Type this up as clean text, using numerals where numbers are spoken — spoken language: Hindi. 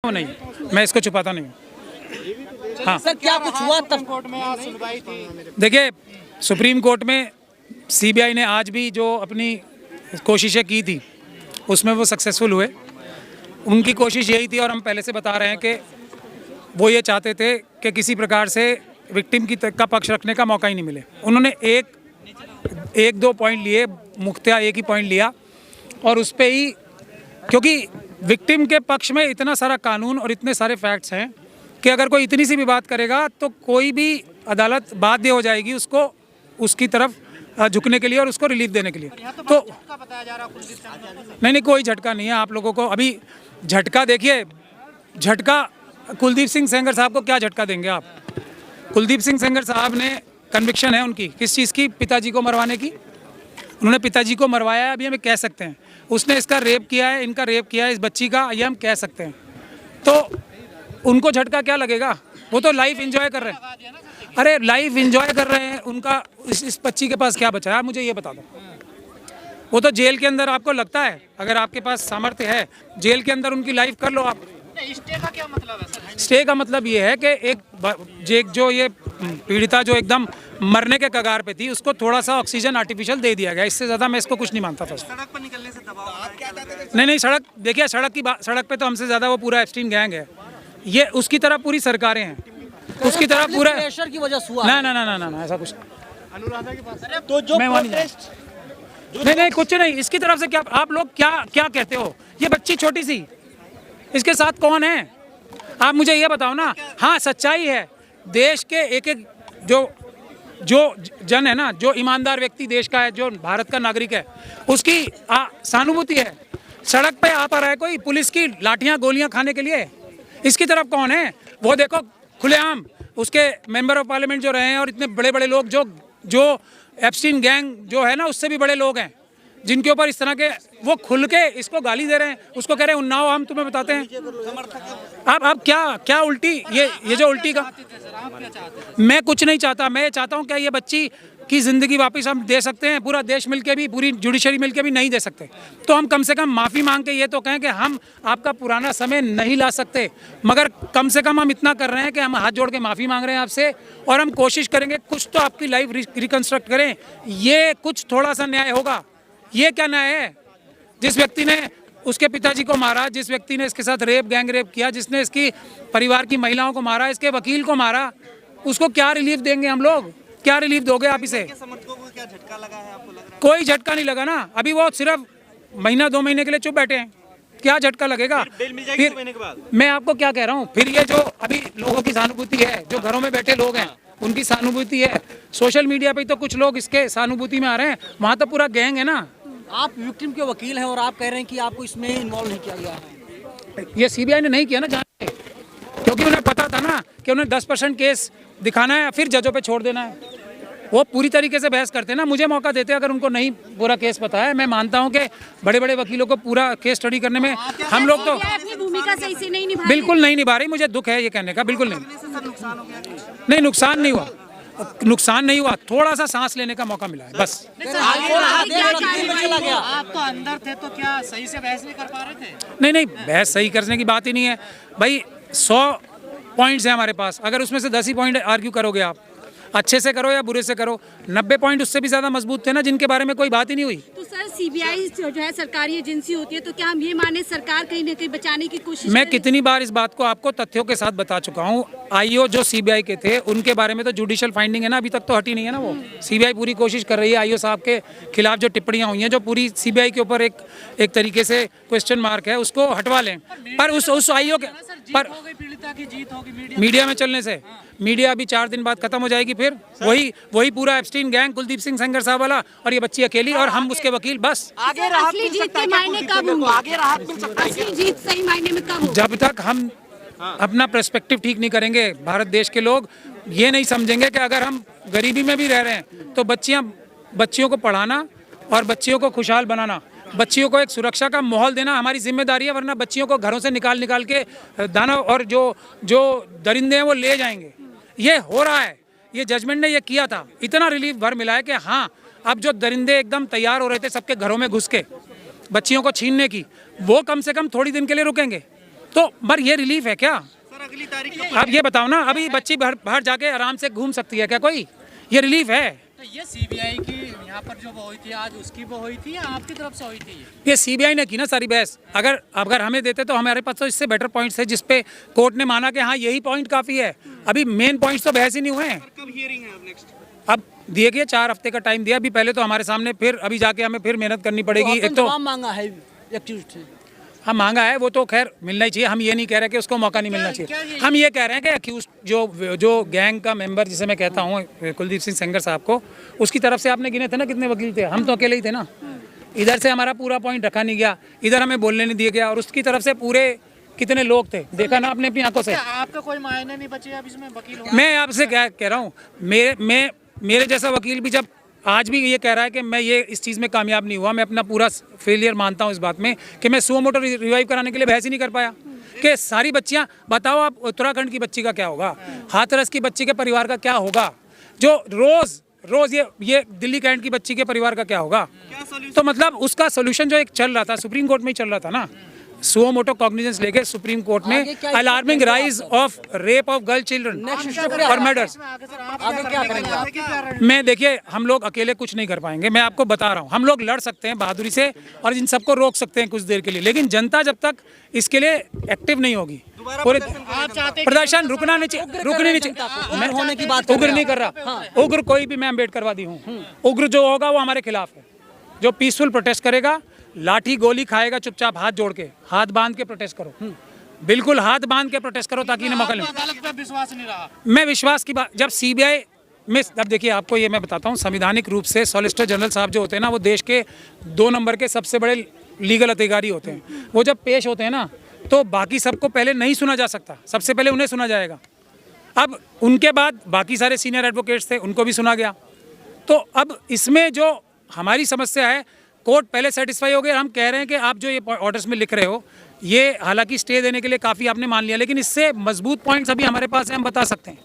नहीं, मैं इसको छुपाता नहीं हूँ। हाँ सर, क्या कुछ हुआ तब? कोर्ट में आज सुनवाई थी। देखिए, सुप्रीम कोर्ट में सीबीआई ने आज भी जो अपनी कोशिशें की थी उसमें वो सक्सेसफुल हुए। उनकी कोशिश यही थी, और हम पहले से बता रहे हैं कि वो ये चाहते थे कि किसी प्रकार से विक्टिम का पक्ष रखने का मौका ही नहीं मिले। उन्होंने एक दो पॉइंट लिए, मुख्तिया एक ही पॉइंट लिया, और उस पर ही, क्योंकि विक्टिम के पक्ष में इतना सारा कानून और इतने सारे फैक्ट्स हैं कि अगर कोई इतनी सी भी बात करेगा तो कोई भी अदालत बाध्य हो जाएगी उसको उसकी तरफ झुकने के लिए और उसको रिलीफ देने के लिए। तो नहीं, कोई झटका नहीं है आप लोगों को। अभी झटका देखिए, झटका कुलदीप सिंह सेंगर साहब को क्या झटका देंगे आप? कुलदीप सिंह सेंगर साहब ने कन्विक्शन है उनकी किस चीज़ की? पिताजी को मरवाने की। उन्होंने पिताजी को मरवाया है, अभी हमें कह सकते हैं। उसने इसका रेप किया है, इनका रेप किया है, इस बच्ची का, ये हम कह सकते हैं। तो उनको झटका क्या लगेगा? वो तो लाइफ एंजॉय कर रहे हैं। अरे लाइफ एंजॉय कर रहे हैं, उनका इस बच्ची के पास क्या बचा है? आप मुझे ये बता दो। वो तो जेल के अंदर, आपको लगता है अगर आपके पास सामर्थ्य है जेल के अंदर उनकी लाइफ कर लो आप। स्टे का क्या मतलब है सर? स्टे का मतलब ये है कि एक जो ये पीड़िता जो एकदम मरने के कगार पे थी उसको थोड़ा सा ऑक्सीजन आर्टिफिशियल दे दिया गया। इससे ज़्यादा मैं इसको कुछ नहीं मानता था। सड़क पर निकलने से दबाव नहीं, सड़क देखिए, सड़क पे तो हमसे ज़्यादा वो पूरा एप्स्टीन गैंग है। ये उसकी तरह पूरी सरकारें हैं, उसकी तरह पूरा प्रेशर की वजह से हुआ। ना ऐसा कुछ अनुराधा के पास। तो जो मैं प्रोटेस्ट, नहीं कुछ नहीं। इसकी तरफ से क्या आप लोग क्या कहते हो? ये बच्ची छोटी सी, इसके साथ कौन है? आप मुझे ये बताओ ना। हाँ, सच्चाई है, देश के एक जो जन है ना, जो ईमानदार व्यक्ति देश का है, जो भारत का नागरिक है, उसकी सहानुभूति है। सड़क पे आ रहा है कोई पुलिस की लाठियां गोलियां खाने के लिए, इसकी तरफ कौन है? वो देखो खुलेआम उसके मेंबर ऑफ पार्लियामेंट जो रहे हैं और इतने बड़े बड़े लोग जो एप्स्टीन गैंग जो है ना, उससे भी बड़े लोग हैं जिनके ऊपर इस तरह के, वो खुल के इसको गाली दे रहे हैं, उसको कह रहे हैं उन्नाव हम तुम्हें बताते हैं। आप क्या उल्टी, ये जो उल्टी का, मैं कुछ नहीं चाहता। मैं चाहता हूँ क्या ये बच्ची की ज़िंदगी वापस हम दे सकते हैं? पूरा देश मिलके भी, पूरी जुडिशरी मिलके भी नहीं दे सकते। तो हम कम से कम माफ़ी मांग के ये तो कहें कि हम आपका पुराना समय नहीं ला सकते, मगर कम से कम हम इतना कर रहे हैं कि हम हाथ जोड़ के माफ़ी मांग रहे हैं आपसे, और हम कोशिश करेंगे कुछ तो आपकी लाइफ रिकन्स्ट्रक्ट करें। ये कुछ थोड़ा सा न्याय होगा। ये क्या न्याय है? जिस व्यक्ति ने उसके पिताजी को मारा, जिस व्यक्ति ने इसके साथ गैंग रेप किया, जिसने इसकी परिवार की महिलाओं को मारा, इसके वकील को मारा, उसको क्या रिलीफ देंगे हम लोग? क्या रिलीफ दोगे आप इसे? समर्थकों को क्या झटका लगा है आपको लग रहा है? कोई झटका नहीं लगा ना। अभी वो सिर्फ महीना 2 महीने के लिए चुप बैठे हैं, क्या झटका लगेगा? बेल मिल जाएगी 2 महीने के बाद। मैं आपको क्या कह रहा हूँ, फिर ये जो अभी लोगों की सहानुभूति है, जो घरों में बैठे लोग हैं उनकी सहानुभूति है, सोशल मीडिया पे तो कुछ लोग इसके सहानुभूति में आ रहे हैं, वहाँ तो पूरा गैंग है ना। आप विक्टिम के वकील हैं और आप कह रहे हैं कि आपको इसमें इन्वॉल्व नहीं किया गया है। ये सीबीआई ने नहीं किया ना जाने, क्योंकि उन्हें पता था ना कि उन्हें 10% केस दिखाना है, फिर जजों पे छोड़ देना है। वो पूरी तरीके से बहस करते हैं ना, मुझे मौका देते हैं अगर उनको नहीं पूरा केस पता है। मैं मानता हूं कि बड़े बड़े वकीलों को पूरा केस स्टडी करने में हम लोग तो अपनी भूमिका सही से नहीं निभा बिल्कुल नहीं निभा रही। मुझे दुख है ये कहने का, बिल्कुल नहीं, नुकसान नहीं हुआ, थोड़ा सा सांस लेने का मौका मिला है बस। आप तो अंदर थे, तो क्या सही से बहस नहीं कर पा रहे थे? नहीं, बहस सही करने की बात ही नहीं है भाई। 100 पॉइंट्स हैं हमारे पास, अगर उसमें से 10 ही पॉइंट आर्ग्यू करोगे आप, अच्छे से करो या बुरे से करो, 90 पॉइंट उससे भी ज़्यादा मजबूत थे ना, जिनके बारे में कोई बात ही नहीं हुई। तो सर, सीबीआई जो है सरकारी एजेंसी होती है, तो क्या हम ये माने सरकार कहीं न कहीं बचाने की कोशिश मैं कितनी बार इस बात को आपको तथ्यों के साथ बता चुका हूँ। आईओ जो सीबीआई के थे उनके बारे में तो जुडिशियल फाइंडिंग है ना, अभी तक तो हटी नहीं है ना। वो सीबीआई पूरी कोशिश कर रही है। आईओ साहब के खिलाफ जो टिप्पणियां हुई हैं, जो पूरी सीबीआई के ऊपर एक तरीके से क्वेश्चन मार्क है, उसको हटवा लें। पर उस आईओ के पर पीड़िता की जीत होगी मीडिया में चलने से, मीडिया अभी 4 दिन बाद खत्म हो जाएगी, फिर वही पूरा एप्स्टीन गैंग, कुलदीप सिंह सेंगर साहब वाला, और ये बच्ची अकेली और हम उसके वकील, बस। आगे राहत मिल सकता है, मायने कब होंगे? आगे राहत मिल सकता है, असली जीत सही मायने में कब होगी? जब तक हम अपना पर्सपेक्टिव ठीक नहीं करेंगे, भारत देश के लोग ये नहीं समझेंगे कि अगर हम गरीबी में भी रह रहे हैं तो बच्चियों को पढ़ाना और बच्चियों को खुशहाल बनाना, बच्चियों को एक सुरक्षा का माहौल देना हमारी जिम्मेदारी है। वरना बच्चियों को घरों से निकाल के दानव और जो दरिंदे हैं वो ले जाएंगे। ये हो रहा है, ये जजमेंट ने ये किया था। इतना रिलीफ भर मिला है कि हाँ, अब जो दरिंदे एकदम तैयार हो रहे थे सबके घरों में घुस के बच्चियों को छीनने की, वो कम से कम थोड़ी दिन के लिए रुकेंगे। तो पर ये रिलीफ है क्या? सर अगली तारीख आप ये बताओ ना, अभी बच्ची बाहर जाके आराम से घूम सकती है क्या कोई? ये रिलीफ है? तो ये सीबीआई की यहाँ पर जो वो हुई थी आज, उसकी वो हुई थी या आपकी तरफ से हुई थी? ये सीबीआई ने की ना सारी बहस। अगर हमें देते तो हमारे पास तो इससे बेटर पॉइंट्स है जिस पे कोर्ट ने माना कि हाँ यही पॉइंट काफ़ी है। अभी मेन पॉइंट्स तो बहस ही नहीं हुए हैं। कब हियरिंग है अब नेक्स्ट? अब दिए गए 4 हफ्ते का टाइम दिया। अभी पहले तो हमारे सामने फिर अभी जाके हमें फिर मेहनत करनी पड़ेगी। एक तो जवाब मांगा है एक्यूज्ड से। हम मांगा है, वो तो खैर मिलना ही चाहिए। हम ये नहीं कह रहे कि उसको मौका नहीं मिलना चाहिए। हम ये कह रहे हैं कि अक्यूज जो गैंग का मेंबर जिसे मैं कहता हूँ कुलदीप सिंह सेंगर साहब को, उसकी तरफ से आपने गिने थे ना कितने वकील थे? हम तो अकेले ही थे ना। इधर से हमारा पूरा पॉइंट रखा नहीं गया, इधर हमें बोलने नहीं दिया गया, और उसकी तरफ से पूरे कितने लोग थे देखा ना आपने अपनी आंखों से। आपका कोई मायने नहीं बचे अब इसमें वकील हो? मैं आपसे क्या कह रहा हूँ, मेरे जैसा वकील भी जब आज भी ये कह रहा है कि मैं ये इस चीज़ में कामयाब नहीं हुआ, मैं अपना पूरा फेलियर मानता हूँ इस बात में कि मैं सुओ मोटो रिवाइव कराने के लिए बहस ही नहीं कर पाया कि सारी बच्चियाँ बताओ। आप उत्तराखंड की बच्ची का क्या होगा, हाथरस की बच्ची के परिवार का क्या होगा, जो रोज ये दिल्ली कैंट की बच्ची के परिवार का क्या होगा? तो मतलब उसका सोल्यूशन जो एक चल रहा था सुप्रीम कोर्ट में ही चल रहा था ना, सुओ मोटो कॉग्निजेंस लेके सुप्रीम कोर्ट ने alarming rise of rape of girl children और मर्डर्स। आगे क्या करेंगे आप? मैं देखिए, हम लोग अकेले कुछ नहीं कर पाएंगे। मैं आपको बता रहा हूँ, हम लोग लड़ सकते हैं बहादुरी से और इन सबको रोक सकते हैं कुछ देर के लिए, लेकिन जनता जब तक इसके लिए एक्टिव नहीं होगी, पूरे प्रदर्शन रुकना नहीं चाहिए, रुकनी नहीं चाहिए। मैं होने की बात उग्र नहीं कर रहा, उग्र कोई भी मैं अम्बेडकरवादी हूँ। उग्र जो होगा वो हमारे खिलाफ है। जो पीसफुल प्रोटेस्ट करेगा, लाठी गोली खाएगा, चुपचाप हाथ जोड़ के, हाथ बांध के प्रोटेस्ट करो, बिल्कुल हाथ बांध के प्रोटेस्ट करो ताकि इन्हें मौका मिले। अदालत पे विश्वास नहीं रहा। मैं विश्वास की बात, जब सीबीआई में, अब देखिए आपको ये मैं बताता हूँ, संवैधानिक रूप से सॉलिसिटर जनरल साहब जो होते हैं ना, वो देश के 2 नंबर के सबसे बड़े लीगल अधिकारी होते हैं। वो जब पेश होते हैं ना, तो बाकी सबको पहले नहीं सुना जा सकता, सबसे पहले उन्हें सुना जाएगा। अब उनके बाद बाकी सारे सीनियर एडवोकेट्स थे, उनको भी सुना गया। तो अब इसमें जो हमारी समस्या है, कोर्ट पहले सेटिस्फाई हो गए। हम कह रहे हैं कि आप जो ये ऑर्डर्स में लिख रहे हो, ये हालांकि स्टे देने के लिए काफ़ी आपने मान लिया, लेकिन इससे मजबूत पॉइंट्स अभी हमारे पास हैं, हम बता सकते हैं।